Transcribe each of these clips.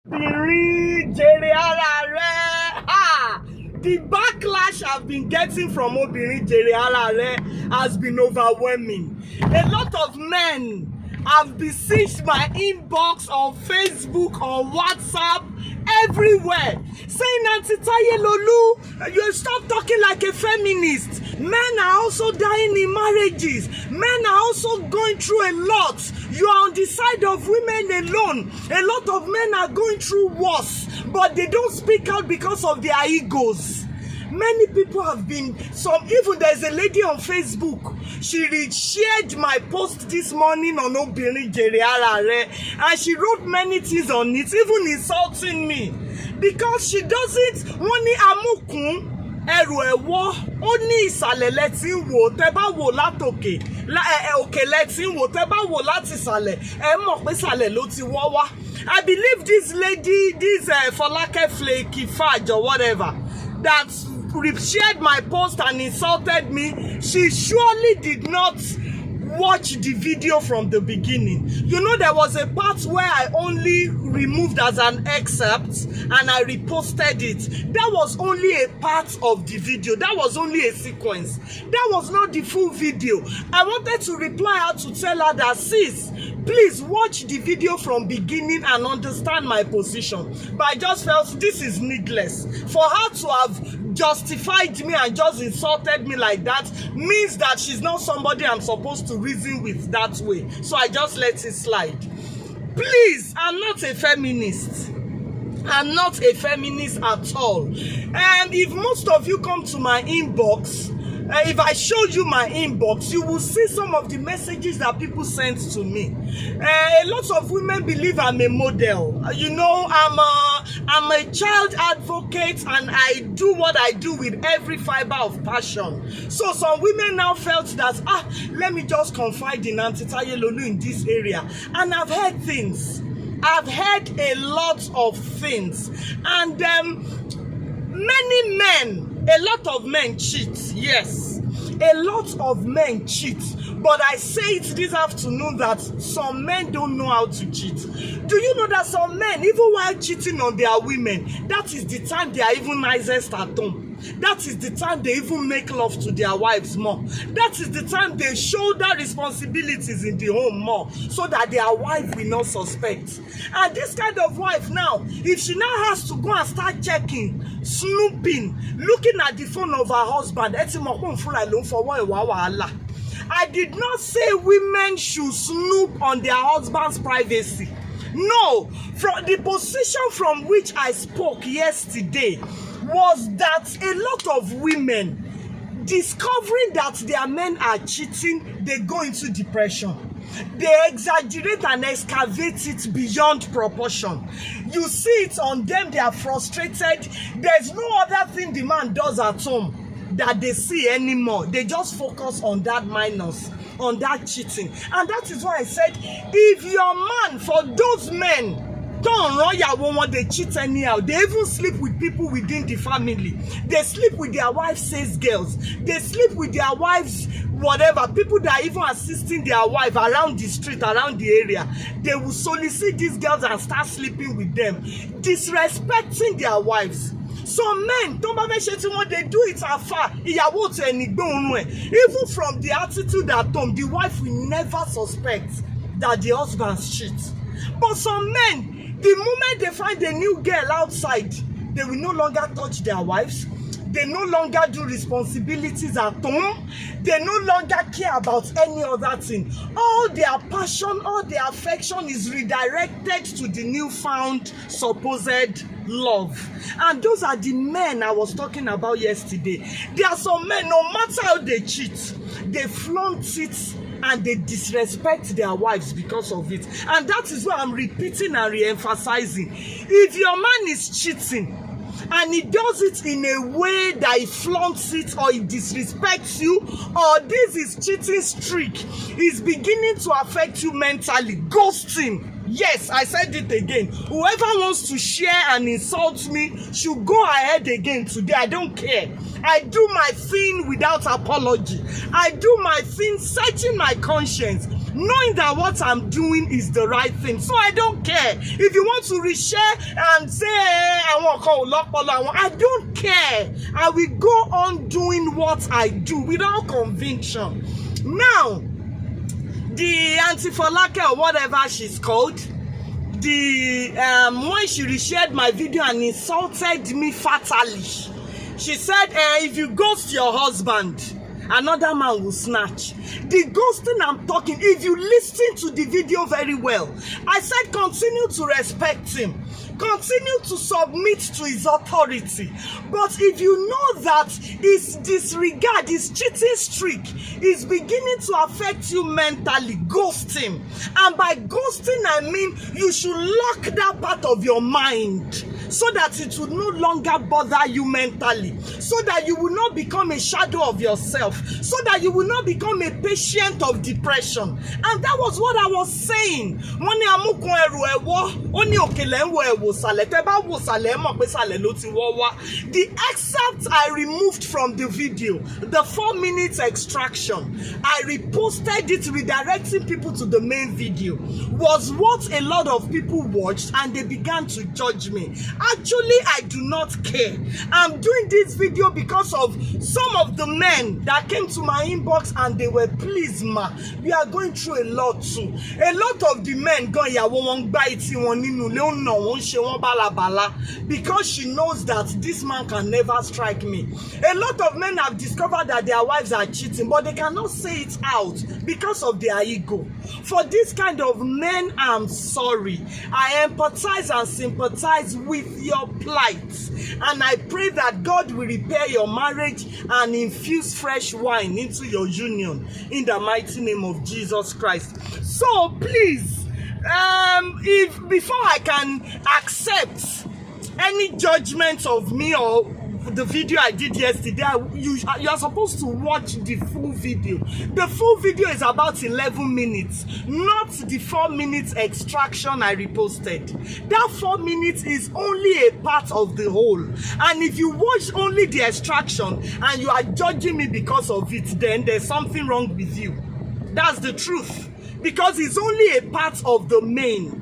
The backlash I've been getting from Obìnrin Jèrè Ara Rẹ̀ has been overwhelming. A lot of men have besieged my inbox on Facebook, on WhatsApp, everywhere, saying, Auntie Taye Lolu, you stop talking like a feminist. Men are also dying in marriages. Men are also going through a lot. You are on the side of women alone. A lot of men are going through worse, but they don't speak out because of their egos. Many people have been, even there's a lady on Facebook, she shared my post this morning on Obìnrin Jèrè Ara Rẹ̀, and she wrote many things on it, even insulting me, because she doesn't want ní amúkún ẹrù ẹ̀wọ́, ó ní ìsàlẹ̀ lẹ́tí ń wò, tẹ́ bá wò látòkè, òkè lẹ́tí ń wò, tẹ́ bá wò láti ìsàlẹ̀, ẹ mọ̀ pé ìsàlẹ̀ ló ti wọ́ wá. I believe this lady, this Folake Flaky Fudge or whatever, that shared my post and insulted me, she surely did not watch the video from the beginning. You know, there was a part where I only removed as an excerpt and I reposted it. That was only a part of the video. That was only a sequence. That was not the full video. I wanted to reply her to tell her that, sis, please watch the video from beginning and understand my position. But I just felt this is needless. For her to have justified me and just insulted me like that means that she's not somebody I'm supposed to reason with that way. So I just let it slide. Please, I'm not a feminist. I'm not a feminist at all. And if most of you come to my inbox, if I showed you my inbox, you will see some of the messages that people sent to me. A lot of women believe I'm a model. You know, I'm a child advocate and I do what I do with every fiber of passion. So some women now felt that, let me just confide in Auntie Taye Lolu in this area. And I've heard things. I've heard a lot of things. And many men, a lot of men cheat, yes. A lot of men cheat. But I say it this afternoon that some men don't know how to cheat. Do you know that some men, even while cheating on their women, that is the time they are even nicest at home. That is the time they even make love to their wives more. That is the time they shoulder responsibilities in the home more, so that their wife will not suspect. And this kind of wife now, if she now has to go and start checking, snooping, looking at the phone of her husband, I did not say women should snoop on their husband's privacy. No, from the position from which I spoke yesterday was that a lot of women, discovering that their men are cheating, they go into depression. They exaggerate and excavate it beyond proportion. You see it on them, they are frustrated. There's no other thing the man does at home that they see anymore. They just focus on that minus, on that cheating. And that is why I said, if your man, for those men, don't run your woman, they cheat anyhow. They even sleep with people within the family. They sleep with their wives' sales girls. They sleep with their wives, whatever, people that are even assisting their wife around the street, around the area. They will solicit these girls and start sleeping with them, disrespecting their wives. Some men, they do it afar. Even from the attitude at home, the wife will never suspect that the husband cheats. But some men, the moment they find a new girl outside, they will no longer touch their wives. They no longer do responsibilities at home. They no longer care about any other thing. All their passion, all their affection is redirected to the newfound supposed love. And those are the men I was talking about yesterday. There are some men, no matter how they cheat, they flaunt it and they disrespect their wives because of it. And that is why I'm repeating and re-emphasizing. If your man is cheating, and he does it in a way that he flaunts it or he disrespects you, or this is cheating streak is beginning to affect you mentally, ghosting. Yes, I said it again. Whoever wants to share and insult me should go ahead again today. I don't care. I do my thing without apology. I do my thing searching my conscience. knowing that what I'm doing is the right thing. So I don't care. If you want to reshare and say, I don't care. I will go on doing what I do without conviction. Now, the Auntie Folake or whatever she's called, when she reshared my video and insulted me fatally, she said, if you ghost your husband, another man will snatch. The ghosting I'm talking, if you listen to the video very well, I said continue to respect him. Continue to submit to his authority. But if you know that his disregard, his cheating streak is beginning to affect you mentally, ghost him. And by ghosting, I mean you should lock that part of your mind so that it will no longer bother you mentally, so that you will not become a shadow of yourself, so that you will not become a patient of depression. And that was what I was saying. The excerpt I removed from the video, the 4 minutes extraction, I reposted it redirecting people to the main video, was what a lot of people watched and they began to judge me. Actually, I do not care. I'm doing this video because of some of the men that came to my inbox and they were, please ma, we are going through a lot too. A lot of the men going, because she knows that this man can never strike me. A lot of men have discovered that their wives are cheating, but they cannot say it out because of their ego. For this kind of men, I'm sorry. I empathize and sympathize with your plight, and I pray that God will repair your marriage and infuse fresh wine into your union in the mighty name of Jesus Christ. So please, if before I can accept any judgment of me or the video I did yesterday, you are supposed to watch the full video. The full video is about 11 minutes, not the 4 minutes extraction I reposted. That 4 minutes is only a part of the whole. And if you watch only the extraction and you are judging me because of it, then there's something wrong with you. That's the truth. Because it's only a part of the main.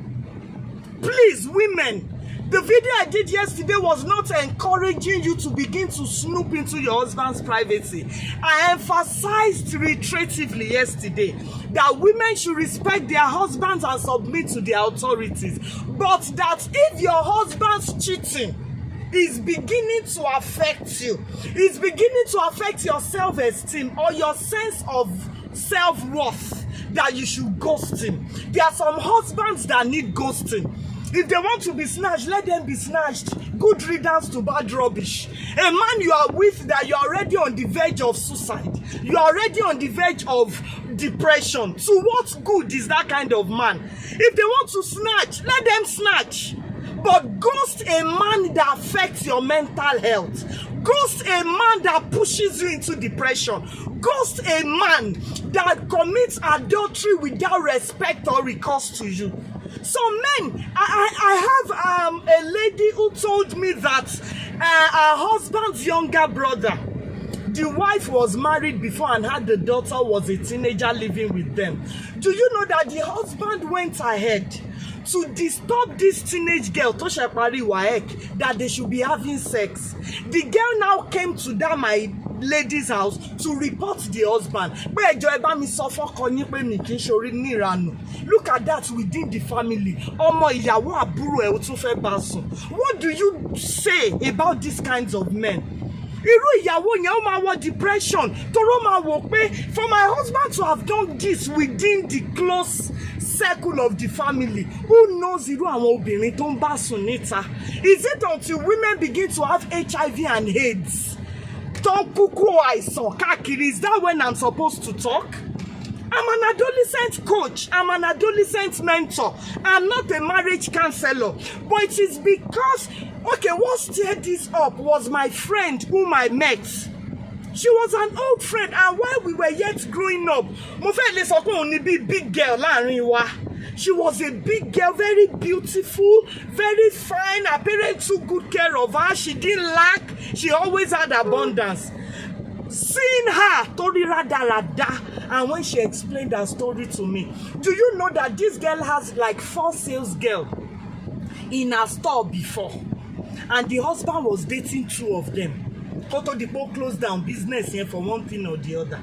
Please, women, the video I did yesterday was not encouraging you to begin to snoop into your husband's privacy. I emphasized reiteratively yesterday that women should respect their husbands and submit to their authorities. But that if your husband's cheating is beginning to affect you, is beginning to affect your self-esteem or your sense of self-worth, that you should ghost him. There are some husbands that need ghosting. If they want to be snatched, let them be snatched. Good riddance to bad rubbish. A man you are with that you're already on the verge of suicide, you're already on the verge of depression. So what good is that kind of man? If they want to snatch, let them snatch. But ghost a man that affects your mental health. Ghost a man that pushes you into depression. Ghost a man that commits adultery without respect or recourse to you. So men, I have a lady who told me that her husband's younger brother, the wife was married before and had the daughter, was a teenager living with them. Do you know that the husband went ahead to disturb this teenage girl, Toshapari Waek, that they should be having sex? The girl now came to that my lady's house to report the husband. Look at that within the family. What do you say about these kinds of men? Depression. For my husband to have done this within the close circle of the family, who knows? Is it until women begin to have HIV and AIDS? Is that when I'm supposed to talk? I'm an adolescent coach. I'm an adolescent mentor. I'm not a marriage counselor. But it is because, okay, what stirred this up was my friend whom I met. She was an old friend, and while we were yet growing up, big girl. She was a big girl, very beautiful, very fine. Her parents took good care of her. She didn't lack. She always had abundance. seeing her tori rada, and when she explained her story to me, do you know that this girl has like 4 sales girls in her store before, and the husband was dating 2 of them? Koto Dipo closed down business here for one thing or the other.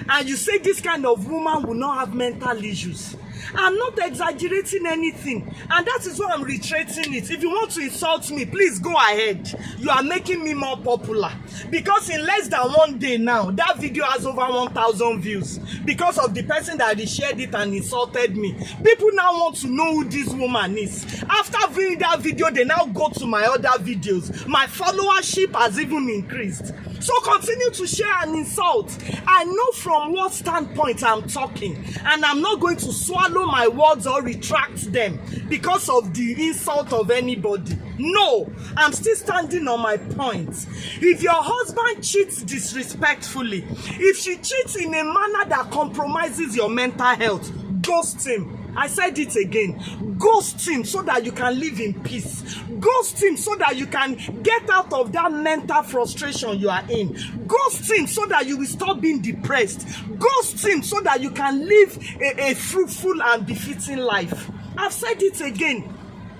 And you say this kind of woman will not have mental issues. I'm not exaggerating anything, and that is why I'm reiterating it. If you want to insult me, please go ahead. You are making me more popular, because in less than 1 day now, that video has over 1,000 views because of the person that shared it and insulted me. People now want to know who this woman is. After viewing that video, they now go to my other videos. My followership has even increased. So continue to share and insult. I know from what standpoint I'm talking, and I'm not going to swallow my words or retract them because of the insult of anybody. No, I'm still standing on my point. If your husband cheats disrespectfully, if she cheats in a manner that compromises your mental health, ghost him. I said it again. Ghost him so that you can live in peace. Ghost him so that you can get out of that mental frustration you are in. Ghost him so that you will stop being depressed. Ghost him so that you can live a fruitful and befitting life. I've said it again.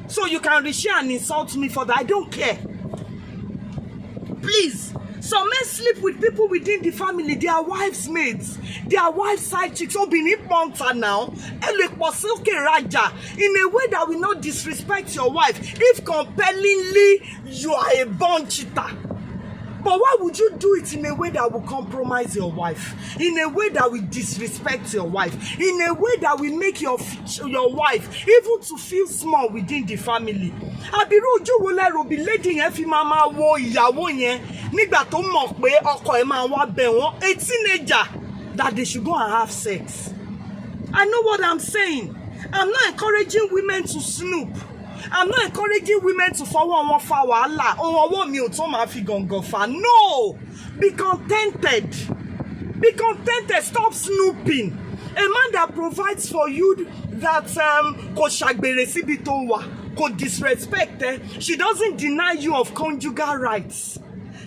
So you can reshare and insult me for that. I don't care. Please. Some men sleep with people within the family, their wives' maids, their wives' side chicks. Obìnrin pọ̀ntà now, raja, in a way that will not disrespect your wife if compellingly you are a born cheater. But why would you do it in a way that will compromise your wife? In a way that will disrespect your wife? In a way that will make your wife even to feel small within the family? Abiru ojú wo lẹ rò bí lady yẹn fi máa wo ìyàwó yẹn nígbà tó mọ̀ pé ọkọ ẹ̀ máa wá bẹ̀ wọ́n, a teenager, that they should go and have sex. I know what I'm saying. I'm not encouraging women to snoop. I'm not encouraging women to follow on fa wàhálà. Ọwọ́ mi ò tó máa fi gàngàn fà. No! Be contented. Be contented. Stop snooping. A man that provides for you, that kò ṣàgbèrè síbi tó wà, kò disrespect. She doesn't deny you of conjugal rights.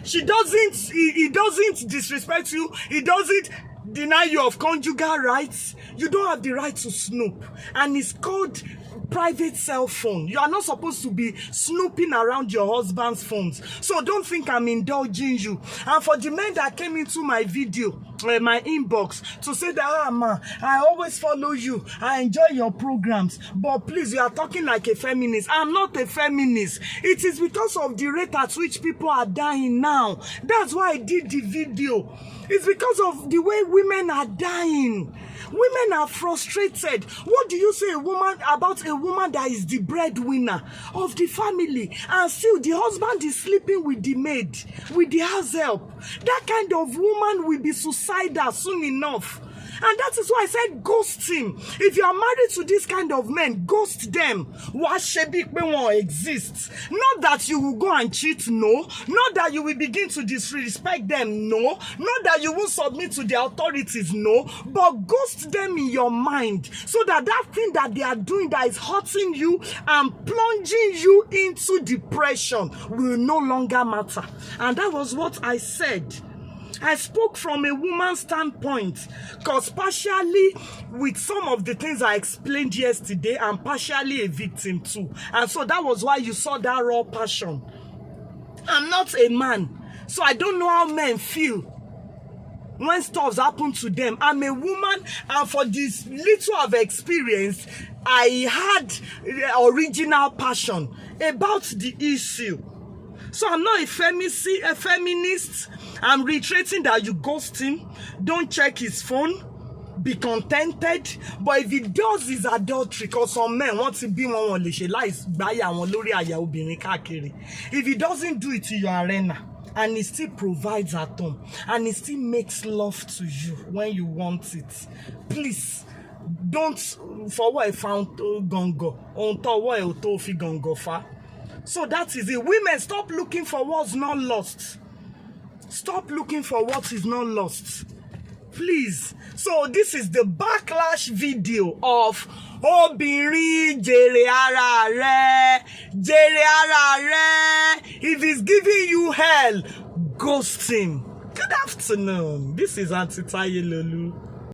He doesn't disrespect you. He doesn't deny you of conjugal rights. You don't have the right to snoop. And it's called private cell phone. You are not supposed to be snooping around your husband's phones. So don't think I'm indulging you. And for the men that came into my video, my inbox, to say that, man, I always follow you, I enjoy your programs, but please, you are talking like a feminist. I'm not a feminist. It is because of the rate at which people are dying now. That's why I did the video. It's because of the way women are dying. Women are frustrated. What do you say about a woman that is the breadwinner of the family, and still the husband is sleeping with the maid, with the house help? That kind of woman will be suicidal soon enough. And that is why I said ghost him. If you are married to this kind of men, ghost them. Washebik won't exist. Not that you will go and cheat, no. Not that you will begin to disrespect them, no. Not that you will submit to the authorities, no. But ghost them in your mind, so that that thing that they are doing that is hurting you and plunging you into depression will no longer matter. And that was what I said. I spoke from a woman's standpoint, because partially with some of the things I explained yesterday, I'm partially a victim too. And so that was why you saw that raw passion. I'm not a man, so I don't know how men feel when stuff happen to them. I'm a woman, and for this little I've experienced, I had original passion about the issue. So I'm not a feminist. I'm reiterating that you ghost him. Don't check his phone. Be contented. But if he does his adultery, because some men want to be one if he doesn't do it in your arena, and he still provides at home, and he still makes love to you when you want it, please don't forward a found gongo on to gongo fa. So that is it. Women, stop looking for what's not lost. Stop looking for what is not lost. Please. So this is the backlash video of Obìnrin jèrè ara rẹ̀. Jèrè ara rẹ̀. If he's giving you hell, ghost him. Good afternoon. This is Auntie Taye Lolu.